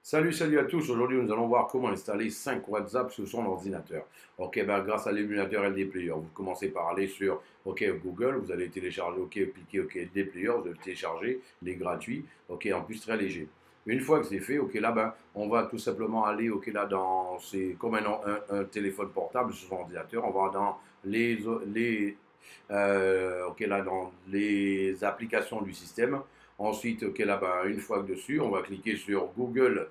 Salut à tous. Aujourd'hui, nous allons voir comment installer 5 WhatsApp sur son ordinateur. Ok, ben, grâce à l'émulateur LD Player, vous commencez par aller sur Google, vous allez télécharger, cliquez LD Player, vous allez télécharger les gratuits, en plus très léger. Une fois que c'est fait, là, ben, on va tout simplement aller, là, c'est comme un téléphone portable sur son ordinateur, on va dans là, dans les applications du système. Ensuite, là, ben, une fois dessus, on va cliquer sur Google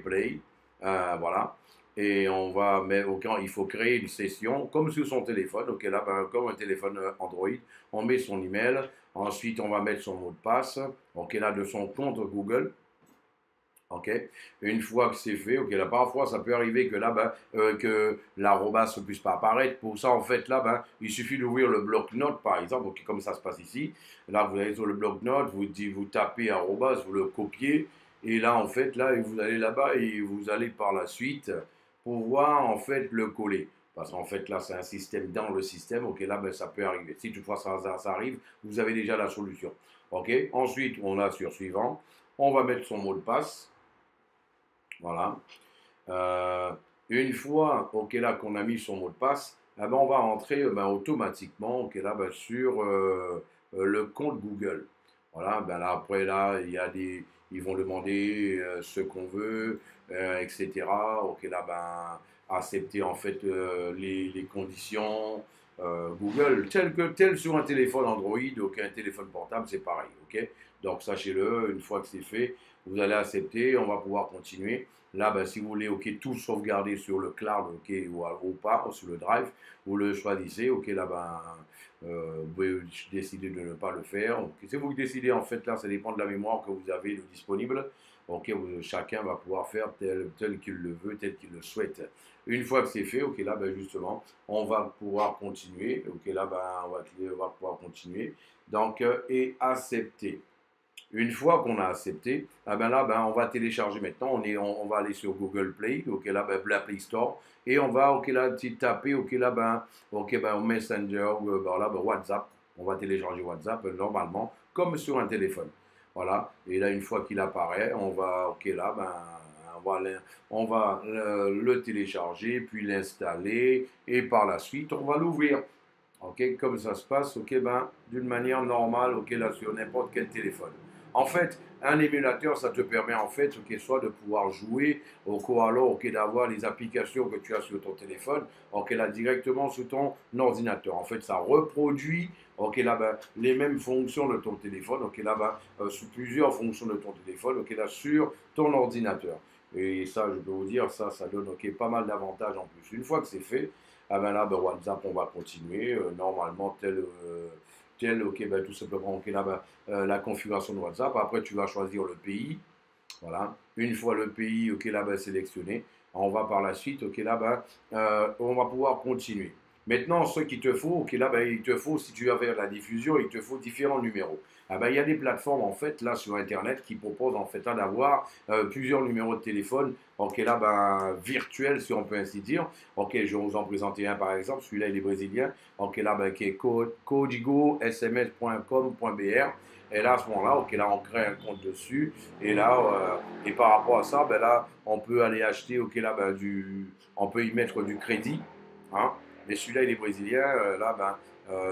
Play. Voilà. Et on va mettre, il faut créer une session comme sur son téléphone. Là, ben, comme un téléphone Android, on met son email. Ensuite, on va mettre son mot de passe. Là, de son compte Google. Ok. Une fois que c'est fait, là, parfois ça peut arriver que là, ben, que l'arrobas ne puisse pas apparaître. Pour ça, en fait, là, ben, il suffit d'ouvrir le bloc-notes, par exemple, comme ça se passe ici. Là, vous allez sur le bloc-notes, vous tapez arrobas, vous le copiez, et là, en fait, là, vous allez là-bas et vous allez par la suite pouvoir, en fait, le coller. Parce qu'en fait, là, c'est un système dans le système. Là, ben, ça peut arriver. Si toutefois ça arrive, vous avez déjà la solution. Ensuite, on a sur suivant. On va mettre son mot de passe. Voilà. Euh, une fois là qu'on a mis son mot de passe, ben, on va rentrer ben, automatiquement là, ben, sur le compte Google. Voilà, ben, là, après là, ils vont demander ce qu'on veut, etc. Là, ben, accepter en fait les conditions. Google, tel sur un téléphone Android, un téléphone portable, c'est pareil. Donc sachez-le, une fois que c'est fait, vous allez accepter, on va pouvoir continuer. Là, ben, si vous voulez tout sauvegarder sur le cloud ou pas, ou sur le drive, vous le choisissez. Là, ben, vous pouvez décider de ne pas le faire. Si vous décidez, en fait, là, ça dépend de la mémoire que vous avez disponible. Chacun va pouvoir faire tel qu'il le veut, tel qu'il le souhaite. Une fois que c'est fait, là, ben, justement, on va pouvoir continuer. Là, ben, on va pouvoir continuer. Donc, et accepter. Une fois qu'on a accepté, ah ben là, ben, on va télécharger maintenant. On va aller sur Google Play, là, ben, la Play Store, et on va, là, taper, là, ben, ben, Messenger, ben, là, ben, WhatsApp. On va télécharger WhatsApp normalement, comme sur un téléphone. Voilà. Et là, une fois qu'il apparaît, on va, là, ben, on va le télécharger, puis l'installer, et par la suite, on va l'ouvrir. Comme ça se passe, ben, d'une manière normale, là, sur n'importe quel téléphone. En fait, un émulateur, ça te permet en fait, soit de pouvoir jouer, alors, d'avoir les applications que tu as sur ton téléphone, là, directement sur ton ordinateur. En fait, ça reproduit, là, ben, les mêmes fonctions de ton téléphone, là, ben, sur plusieurs fonctions de ton téléphone, là, sur ton ordinateur. Et ça, je peux vous dire, ça donne, pas mal d'avantages en plus. Une fois que c'est fait, ah ben là, ben WhatsApp, on va continuer. Normalement, ben, tout simplement, là, ben, la configuration de WhatsApp. Après, tu vas choisir le pays. Voilà. Une fois le pays, là, ben, sélectionné, on va par la suite, là, ben, on va pouvoir continuer. Maintenant, ce qu'il te faut, là, ben, il te faut, si tu veux faire la diffusion, il te faut différents numéros. Ah ben, il y a des plateformes, en fait, là, sur Internet, qui proposent, en fait, d'avoir plusieurs numéros de téléphone, là, ben, virtuels, si on peut ainsi dire. Je vais vous en présenter un, par exemple. Celui-là, il est brésilien. Là, ben, qui est codigosms.com.br. Et là, à ce moment-là, là, on crée un compte dessus. Et là, et par rapport à ça, ben là, on peut aller acheter, là, ben, on peut y mettre du crédit. Hein. Mais celui-là, il est brésilien. Là, ben,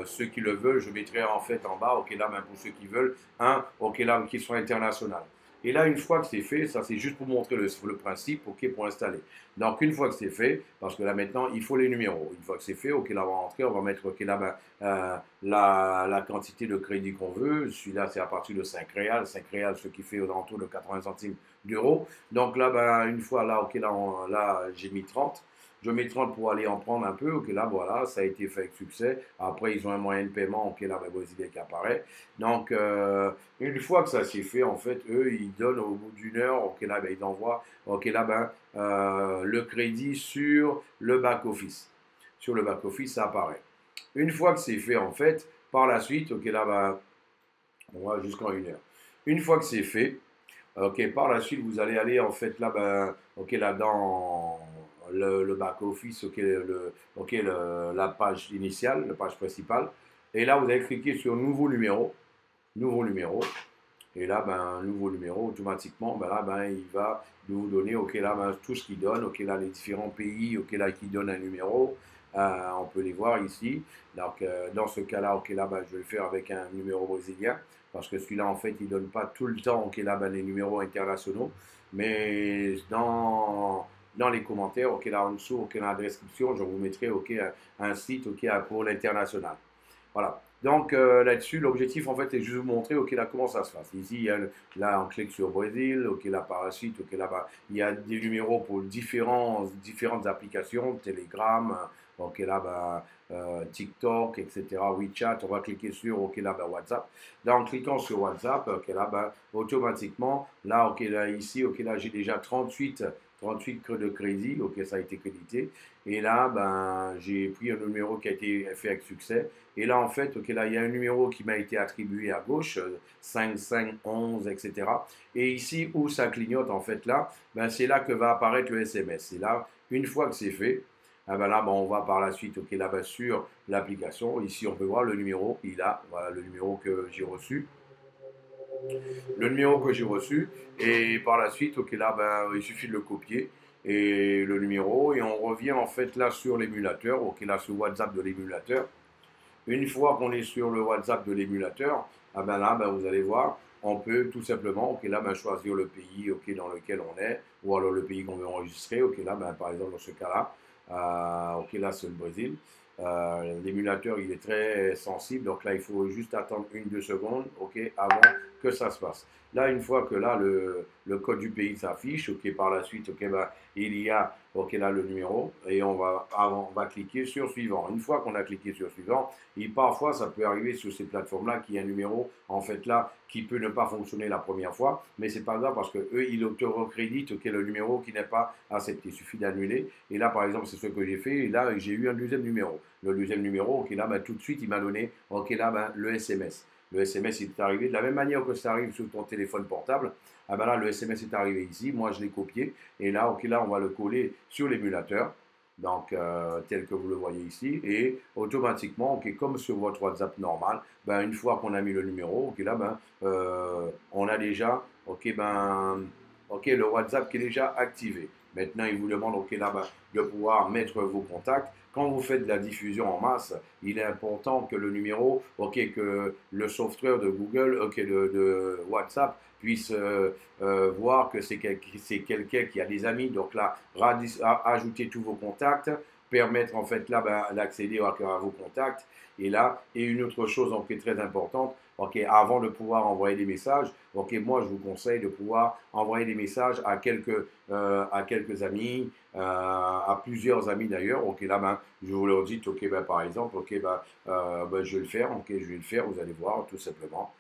ceux qui le veulent, je mettrai en fait en bas, là, ben, pour ceux qui veulent, un, là, qui soit international. Et là, une fois que c'est fait, ça c'est juste pour montrer le principe, pour installer. Donc, une fois que c'est fait, parce que là maintenant, il faut les numéros. Une fois que c'est fait, là, on va rentrer, on va mettre, là, ben, la quantité de crédit qu'on veut. Celui-là, c'est à partir de 5 réals. 5 réals, ce qui fait aux alentours de 80 centimes d'euros. Donc là, ben, une fois là, là j'ai mis 30. Je mets 30 pour aller en prendre un peu. Là, voilà, ça a été fait avec succès. Après, ils ont un moyen de paiement. Là, ben, brésilien qui apparaît. Donc, une fois que ça s'est fait, en fait, eux, ils donnent au bout d'une heure. Là, ben, ils envoient. Là, ben, le crédit sur le back-office. Sur le back-office, ça apparaît. Une fois que c'est fait, en fait, par la suite, là, ben, on va jusqu'en une heure. Une fois que c'est fait, par la suite, vous allez aller, en fait, là, ben, là, dans le back-office, la page initiale, la page principale. Et là, vous allez cliquer sur nouveau numéro. Nouveau numéro. Et là, ben, un nouveau numéro, automatiquement, ben là, ben, il va nous donner, ok, là, ben, tout ce qu'il donne, ok, là, les différents pays, ok, là, qui donnent un numéro. On peut les voir ici. Donc, dans ce cas-là, ok, là, ben, je vais le faire avec un numéro brésilien. Parce que celui-là, en fait, il ne donne pas tout le temps, ok, là, ben, les numéros internationaux. Mais dans les commentaires, ok, là, en dessous, ok, dans la description, je vous mettrai, ok, un site, ok, pour l'international. Voilà. Donc là-dessus, l'objectif en fait est juste de vous montrer ok là comment ça se passe. Ici, là on clique sur Brésil, ok là par la suite, ok là-bas, il y a des numéros pour différentes applications, Telegram, ok là bah, TikTok, etc. WeChat, on va cliquer sur ok là bah, WhatsApp. Là en cliquant sur WhatsApp, ok là bah, automatiquement, là ok là ici, ok là j'ai déjà 38 creux de crédit, ok ça a été crédité. Et là ben j'ai pris un numéro qui a été fait avec succès. Et là, en fait, ok, là, il y a un numéro qui m'a été attribué à gauche, 5, 5, 11, etc. Et ici, où ça clignote, en fait, là, ben, c'est là que va apparaître le SMS. Et là, une fois que c'est fait, ah ben là, ben, on va par la suite, ok, là, ben, sur l'application. Ici, on peut voir le numéro. Il a, voilà, le numéro que j'ai reçu. Le numéro que j'ai reçu. Et par la suite, ok, là, ben, il suffit de le copier. Et le numéro. Et on revient, en fait, là, sur l'émulateur. Ok, là, sur WhatsApp de l'émulateur. Une fois qu'on est sur le WhatsApp de l'émulateur, ah ben là, ben vous allez voir, on peut tout simplement, ok là, ben choisir le pays, ok dans lequel on est, ou alors le pays qu'on veut enregistrer, ok là, ben par exemple dans ce cas-là, ok là c'est le Brésil. L'émulateur il est très sensible, donc là il faut juste attendre 1-2 secondes, ok, avant que ça se passe. Là, une fois que là le code du pays s'affiche, ok par la suite, ok ben il y a ok là le numéro et on va cliquer sur suivant. Une fois qu'on a cliqué sur suivant, et parfois, ça peut arriver sur ces plateformes-là qu'il y a un numéro, en fait, là, qui peut ne pas fonctionner la première fois, mais c'est pas grave parce que eux, ils auto-recréditent okay, le numéro qui n'est pas accepté. Il suffit d'annuler. Et là, par exemple, c'est ce que j'ai fait. Et là, j'ai eu un deuxième numéro. Le deuxième numéro, ok, là, ben, tout de suite, il m'a donné, ok, là, ben, le SMS. Le SMS, il est arrivé de la même manière que ça arrive sur ton téléphone portable. Ah ben là, le SMS est arrivé ici. Moi, je l'ai copié. Et là, ok, là, on va le coller sur l'émulateur donc tel que vous le voyez ici, et automatiquement, ok, comme sur votre WhatsApp normal, ben, une fois qu'on a mis le numéro, ok, là, ben, on a déjà, ok, ben, ok, le WhatsApp qui est déjà activé. Maintenant, il vous demande, ok, là, ben, de pouvoir mettre vos contacts. Quand vous faites de la diffusion en masse, il est important que le numéro, ok, que le software de Google, ok, de WhatsApp puisse voir que c'est quelqu'un qui a des amis. Donc là, ajouter tous vos contacts, permettre en fait là ben, d'accéder à vos contacts. Et là, et une autre chose donc, qui est très importante, ok, avant de pouvoir envoyer des messages, ok, moi je vous conseille de pouvoir envoyer des messages à quelques amis, à plusieurs amis d'ailleurs. Ok, là, ben, je vous leur dis, ok, ben, par exemple, ok, ben, je vais le faire, ok, je vais le faire, vous allez voir tout simplement.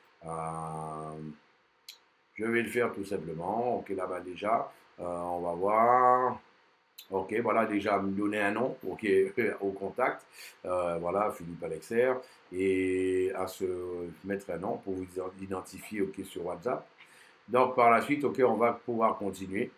Je vais le faire tout simplement. Ok, là-bas déjà, on va voir. Ok, voilà, déjà me donner un nom, ok, au contact. Voilà, Philippe Alexer. Et à se mettre un nom pour vous identifier, ok, sur WhatsApp. Donc par la suite, ok, on va pouvoir continuer.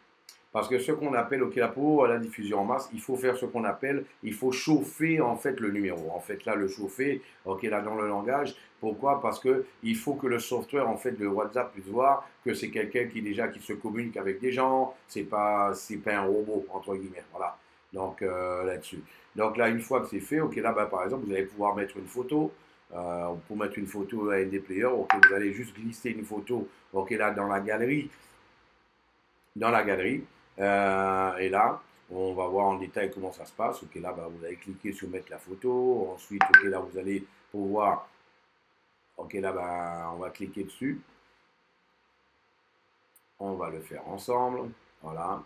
Parce que ce qu'on appelle, ok, là, pour la diffusion en masse, il faut faire ce qu'on appelle, il faut chauffer en fait le numéro. En fait, là, le chauffer, ok, là, dans le langage. Pourquoi? Parce que il faut que le software, en fait, de WhatsApp puisse voir que c'est quelqu'un qui déjà qui se communique avec des gens. C'est pas un robot entre guillemets. Voilà. Donc là-dessus. Donc là, une fois que c'est fait, ok, là, bah, par exemple, vous allez pouvoir mettre une photo. Pour mettre une photo à des players, ok, vous allez juste glisser une photo, ok, là, dans la galerie. Dans la galerie. Et là, on va voir en détail comment ça se passe. Ok, là, bah, vous allez cliquer sur mettre la photo. Ensuite, ok, là, vous allez pouvoir. Ok, là, bah, on va cliquer dessus. On va le faire ensemble. Voilà.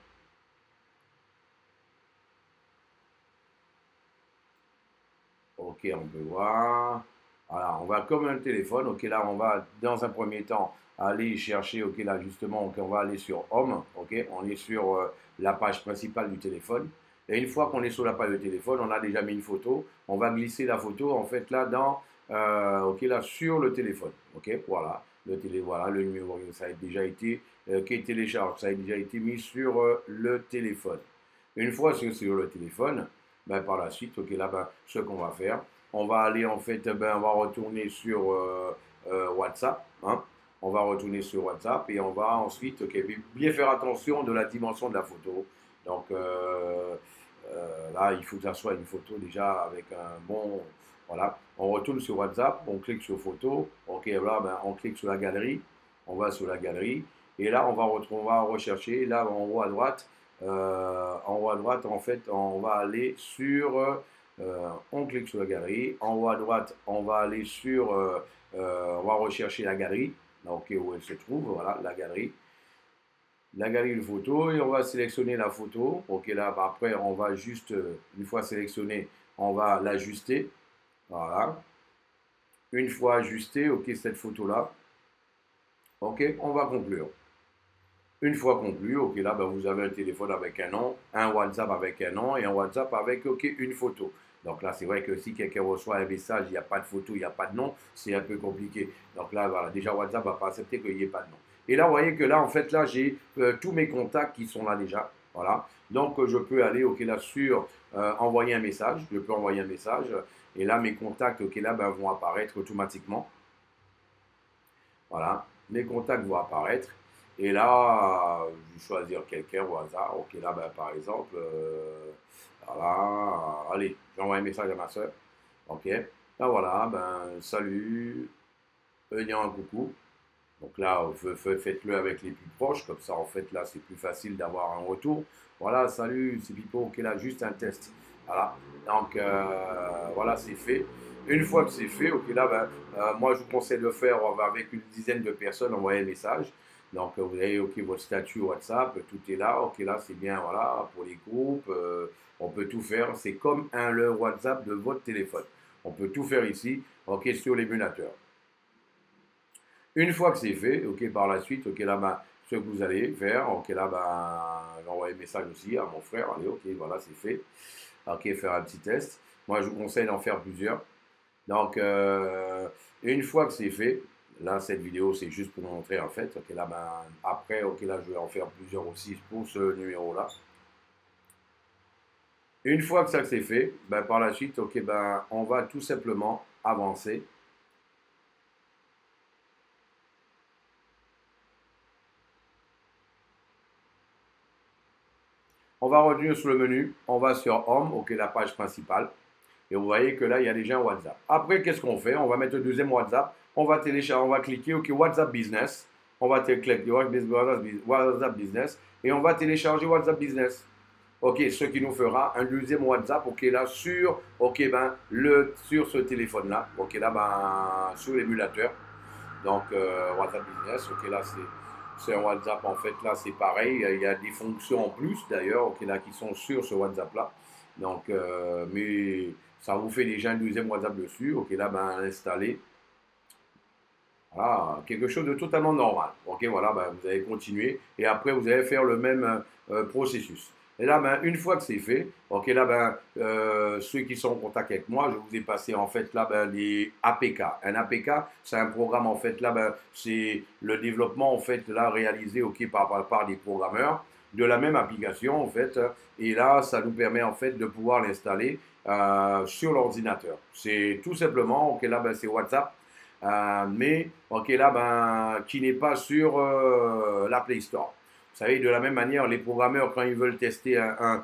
Ok, on peut voir. Voilà, on va comme un téléphone. Ok, là, on va dans un premier temps aller chercher. Ok, là, justement, okay, on va aller sur Home. Ok, on est sur la page principale du téléphone. Et une fois qu'on est sur la page du téléphone, on a déjà mis une photo. On va glisser la photo, en fait, là, ok, là, sur le téléphone. Ok, voilà. Voilà, le numéro, ça a déjà été qui est téléchargé. Ça a déjà été mis sur le téléphone. Une fois sur le téléphone, ben, par la suite, ok, là, ben, ce qu'on va faire, on va aller en fait, ben, on va retourner sur WhatsApp. Hein. on va retourner sur WhatsApp et on va ensuite bien faire attention de la dimension de la photo. Donc là, il faut que ça soit une photo déjà avec un bon. Voilà, on retourne sur WhatsApp, on clique sur photo, ok, là, ben, on clique sur la galerie, on va sur la galerie et là, on va rechercher, là, en haut à droite, en fait, on va aller sur. On clique sur la galerie. En haut à droite, on va aller sur. On va rechercher la galerie. Donc, où elle se trouve. Voilà, la galerie. La galerie de photos. Et on va sélectionner la photo. Ok, là, bah, après, on va juste, une fois sélectionné, on va l'ajuster. Voilà. Une fois ajusté, ok, cette photo-là. Ok, on va conclure. Une fois conclu, ok, là, ben, vous avez un téléphone avec un nom, un WhatsApp avec un nom et un WhatsApp avec, ok, une photo. Donc là, c'est vrai que si quelqu'un reçoit un message, il n'y a pas de photo, il n'y a pas de nom, c'est un peu compliqué. Donc là, voilà, déjà WhatsApp ne va pas accepter qu'il n'y ait pas de nom. Et là, vous voyez que là, en fait, là, j'ai tous mes contacts qui sont là déjà. Voilà. Donc, je peux aller, ok, là, sur envoyer un message. Je peux envoyer un message. Et là, mes contacts, ok, là, ben, vont apparaître automatiquement. Voilà. Mes contacts vont apparaître. Et là, je vais choisir quelqu'un au hasard. Ok, là, ben, par exemple, voilà. Allez, j'envoie un message à ma soeur. Ok. Là, voilà, ben, salut. Venez un coucou. Donc là, faites-le avec les plus proches. Comme ça, en fait, là, c'est plus facile d'avoir un retour. Voilà, salut, c'est Pipo. Ok, là, juste un test. Voilà. Donc, voilà, c'est fait. Une fois que c'est fait, ok, là, ben, moi, je vous conseille de le faire avec une dizaine de personnes, envoyer un message. Donc, vous avez, ok, votre statut WhatsApp, tout est là. Ok, là, c'est bien, voilà, pour les groupes. On peut tout faire. C'est comme le WhatsApp de votre téléphone. On peut tout faire ici, ok, sur l'émulateur. Une fois que c'est fait, ok, par la suite, ok, là, ben, ce que vous allez faire, ok, là, ben, j'envoie un message aussi à mon frère, allez, ok, voilà, c'est fait. Ok, faire un petit test. Moi, je vous conseille d'en faire plusieurs. Donc, une fois que c'est fait, là, cette vidéo, c'est juste pour vous montrer, en fait, ok, là, ben, après, ok, là, je vais en faire plusieurs aussi pour ce numéro-là. Une fois que ça c'est fait, ben, par la suite, ok, ben, on va tout simplement avancer. On va revenir sur le menu, on va sur Home, ok, la page principale. Et vous voyez que là, il y a déjà un WhatsApp. Après, qu'est-ce qu'on fait? On va mettre le deuxième WhatsApp. On va télécharger, on va cliquer, ok, WhatsApp Business. On va cliquer WhatsApp Business. Et on va télécharger WhatsApp Business. Ok, ce qui nous fera un deuxième WhatsApp, ok, là, sur, ok, ben, sur ce téléphone-là. Ok, là, ben, sur l'émulateur. Donc, WhatsApp Business, ok, là, c'est un WhatsApp, en fait, là, c'est pareil. Il y a des fonctions en plus, d'ailleurs, ok, là, qui sont sur ce WhatsApp-là. Donc, mais ça vous fait déjà un deuxième WhatsApp dessus. Ok, là, ben, installer. Voilà, quelque chose de totalement normal. Ok, voilà, ben, vous allez continuer. Et après, vous allez faire le même processus. Et là, ben, une fois que c'est fait, ok, là, ben, ceux qui sont en contact avec moi, je vous ai passé en fait là ben, les APK. Un APK, c'est un programme en fait là, ben, c'est le développement en fait là réalisé ok par des programmeurs de la même application en fait. Et là, ça nous permet en fait de pouvoir l'installer sur l'ordinateur. C'est tout simplement ok là, ben, c'est WhatsApp. Mais ok là, ben, qui n'est pas sur la Play Store. Vous savez, de la même manière, les programmeurs, quand ils veulent tester une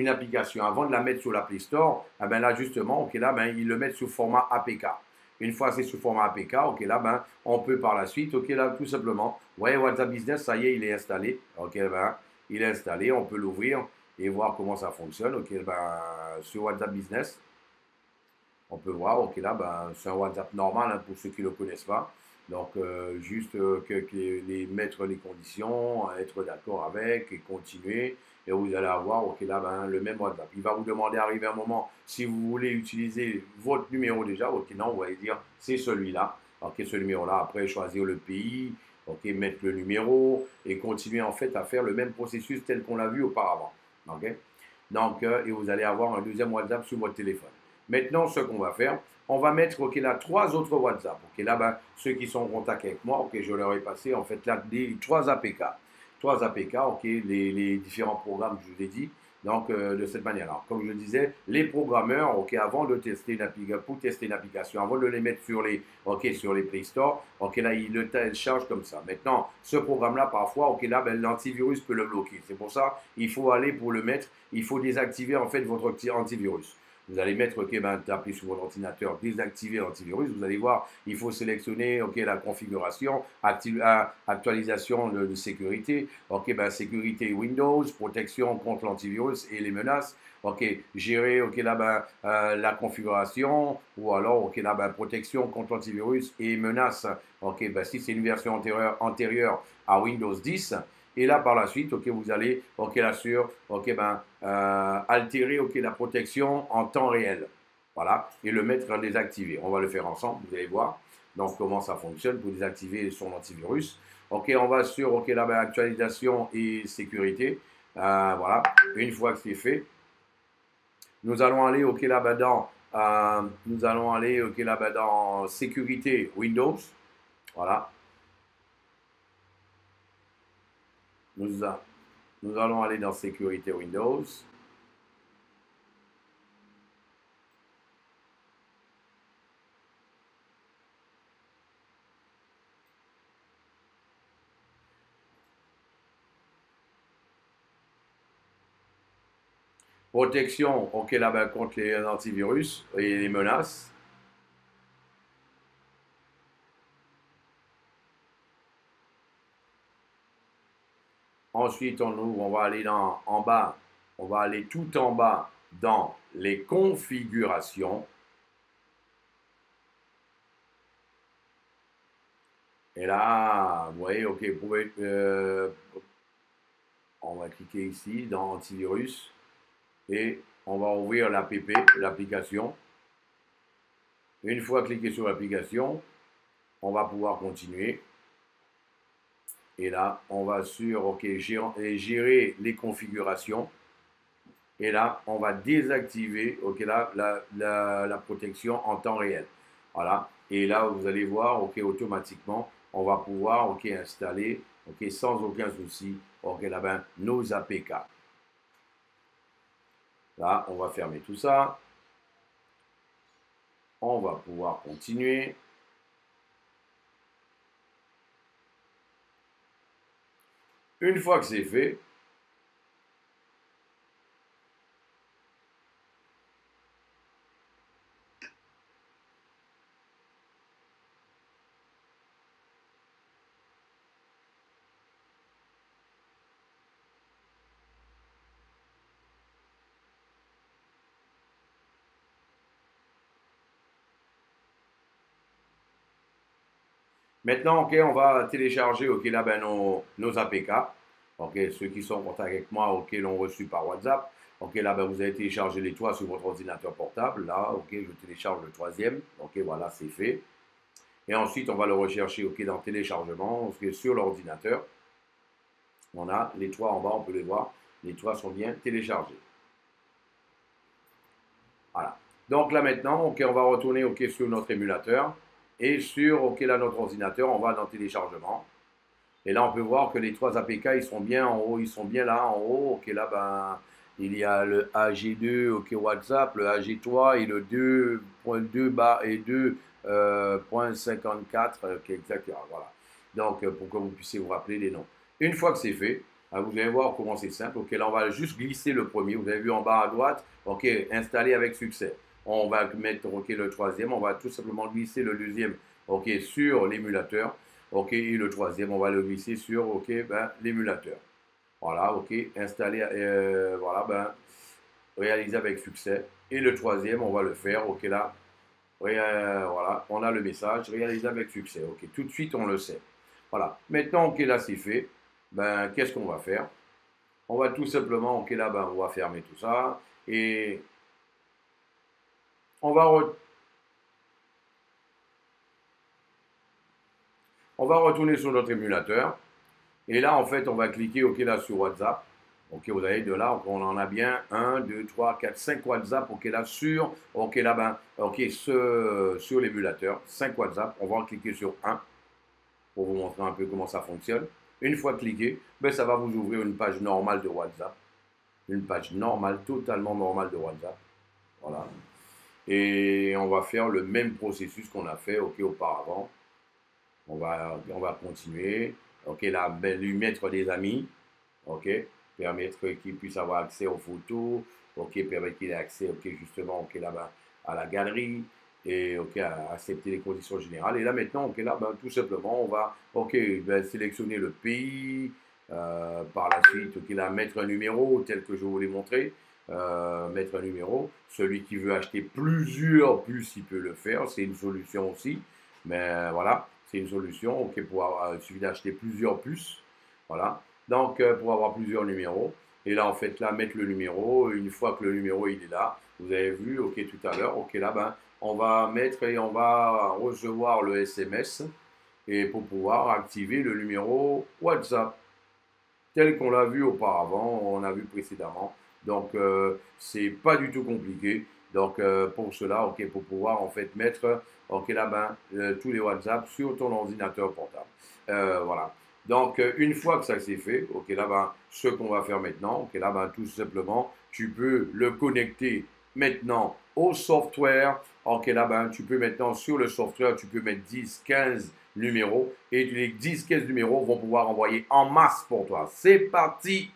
application avant de la mettre sur la Play Store, eh ben là, justement, ok, là, ben, ils le mettent sous format APK. Une fois c'est sous format APK, ok, là, ben, on peut par la suite, ok, là, tout simplement, vous voyez, WhatsApp Business, ça y est, il est installé. Ok, ben, il est installé, on peut l'ouvrir et voir comment ça fonctionne. Ok, ben, sur WhatsApp Business, on peut voir, ok, là, ben, c'est un WhatsApp normal hein, pour ceux qui ne le connaissent pas. Donc, juste mettre les conditions, être d'accord avec et continuer. Et vous allez avoir, ok, là, ben, le même WhatsApp. Il va vous demander, arriver un moment, si vous voulez utiliser votre numéro déjà, ok, non, vous allez dire, c'est celui-là. Ok, ce numéro-là, après, choisir le pays, ok, mettre le numéro et continuer en fait à faire le même processus tel qu'on l'a vu auparavant. Ok, donc, et vous allez avoir un deuxième WhatsApp sur votre téléphone. Maintenant, ce qu'on va faire, on va mettre ok, là, trois autres WhatsApp. Ok, là, ben, ceux qui sont en contact avec moi, ok, je leur ai passé en fait là, trois APK. Trois APK, ok, les différents programmes que je vous ai dit. Donc, de cette manière-là. Comme je le disais, les programmeurs, ok, avant de tester une application, pour tester une application, avant de les mettre sur les, ok, sur les Play Store, ok, là, ils le téléchargent comme ça. Maintenant, ce programme-là, parfois, ok, là, ben, l'antivirus peut le bloquer. C'est pour ça, il faut aller pour le mettre, il faut désactiver en fait votre antivirus. Vous allez mettre, ok, ben, tapez sur votre ordinateur, désactiver l'antivirus. Vous allez voir, il faut sélectionner, ok, la configuration, actualisation de sécurité, ok, ben, sécurité Windows, protection contre l'antivirus et les menaces. Ok, gérer, ok, là, ben, la configuration, ou alors, ok, là, ben, protection contre l'antivirus et menaces. Ok, ben, si c'est une version antérieure à Windows 10, et là, par la suite, ok, vous allez, ok, là sur, ok, ben, altérer, ok, la protection en temps réel. Voilà, et le mettre en désactivé. On va le faire ensemble, vous allez voir. Donc, comment ça fonctionne pour désactiver son antivirus. Ok, on va sur, ok, là, ben, actualisation et sécurité. Voilà, une fois que c'est fait, nous allons aller, ok, là, ben, nous allons aller, ok, là, ben, dans sécurité Windows. Voilà. Nous, nous allons aller dans sécurité Windows. Protection, ok, là-bas contre les antivirus et les menaces. Ensuite, on ouvre, on va aller en bas, on va aller tout en bas dans les configurations. Et là, vous voyez, ok, vous pouvez, on va cliquer ici dans antivirus et on va ouvrir l'app, l'application. Une fois cliqué sur l'application, on va pouvoir continuer. Et là, on va sur OK, gérer les configurations. Et là, on va désactiver OK, là, la protection en temps réel. Voilà. Et là, vous allez voir, OK, automatiquement, on va pouvoir OK, installer OK, sans aucun souci OK, là, ben, nos APK. Là, on va fermer tout ça. On va pouvoir continuer. Une fois que c'est fait, maintenant, OK, on va télécharger OK, là, ben, nos APK. OK, ceux qui sont en contact avec moi, OK, l'ont reçu par WhatsApp. OK, là, ben, vous allez télécharger les trois sur votre ordinateur portable. Là, OK, je télécharge le troisième. OK, voilà, c'est fait. Et ensuite, on va le rechercher OK, dans téléchargement, OK, sur l'ordinateur. On a les trois en bas, on peut les voir. Les trois sont bien téléchargés. Voilà. Donc là maintenant, OK, on va retourner OK, sur notre émulateur. Et sur OK, là, notre ordinateur, on va dans téléchargement. Et là, on peut voir que les trois APK, ils sont bien en haut, ils sont bien là en haut. OK, là, ben, il y a le AG2, OK, WhatsApp, le AG3 et le 2.2 et 2.54, exactement. Voilà. Donc, pour que vous puissiez vous rappeler les noms. Une fois que c'est fait, vous allez voir comment c'est simple. OK, là, on va juste glisser le premier. Vous avez vu en bas à droite, OK, installer avec succès. On va mettre OK, le troisième. On va tout simplement glisser le deuxième OK, sur l'émulateur. OK, et le troisième, on va le glisser sur OK, ben, l'émulateur. Voilà, OK, installer, voilà, ben, réaliser avec succès. Et le troisième, on va le faire, OK, là, voilà, on a le message, réaliser avec succès. OK, tout de suite, on le sait. Voilà, maintenant, OK, là, c'est fait. Ben, qu'est-ce qu'on va faire? On va tout simplement, OK, là, ben, on va fermer tout ça. Et on va, on va retourner sur notre émulateur. Et là, en fait, on va cliquer OK là sur WhatsApp. OK, vous avez de là, on en a bien 1, 2, 3, 4, 5 WhatsApp. OK là sur, OK là, ben, OK, sur l'émulateur, 5 WhatsApp. On va en cliquer sur 1 pour vous montrer un peu comment ça fonctionne. Une fois cliqué, ben, ça va vous ouvrir une page normale de WhatsApp. une page normale, totalement normale de WhatsApp. Voilà. Et on va faire le même processus qu'on a fait auparavant. On va continuer. Ok, là, ben, lui mettre des amis. Ok, permettre qu'il puisse avoir accès aux photos. Ok, permettre qu'il ait accès, ok, justement, ok, là-bas, à la galerie. Et ok, à accepter les conditions générales. Et là, maintenant, ok, là, ben, tout simplement, on va, ok, ben, sélectionner le pays. Par la suite, ok, là, mettre un numéro tel que je vous l'ai montré. Mettre un numéro. Celui qui veut acheter plusieurs puces, il peut le faire. C'est une solution aussi. Mais voilà, c'est une solution. Ok, il suffit d'acheter plusieurs puces. Voilà. Donc, pour avoir plusieurs numéros. Et là, en fait, là, mettre le numéro. Une fois que le numéro, il est là, vous avez vu, ok, tout à l'heure, ok, là, ben, on va mettre et on va recevoir le SMS et pour pouvoir activer le numéro WhatsApp tel qu'on l'a vu auparavant, on a vu précédemment. Donc, c'est pas du tout compliqué. Donc, pour cela, ok, pour pouvoir en fait mettre, ok, là, ben, tous les WhatsApp sur ton ordinateur portable. Voilà. Donc, une fois que ça s'est fait, ok, là, ben, ce qu'on va faire maintenant, ok, là, ben, tout simplement, tu peux le connecter maintenant au software. Ok, là, ben, tu peux maintenant sur le software, tu peux mettre 10, 15 numéros et les 10, 15 numéros vont pouvoir envoyer en masse pour toi. C'est parti!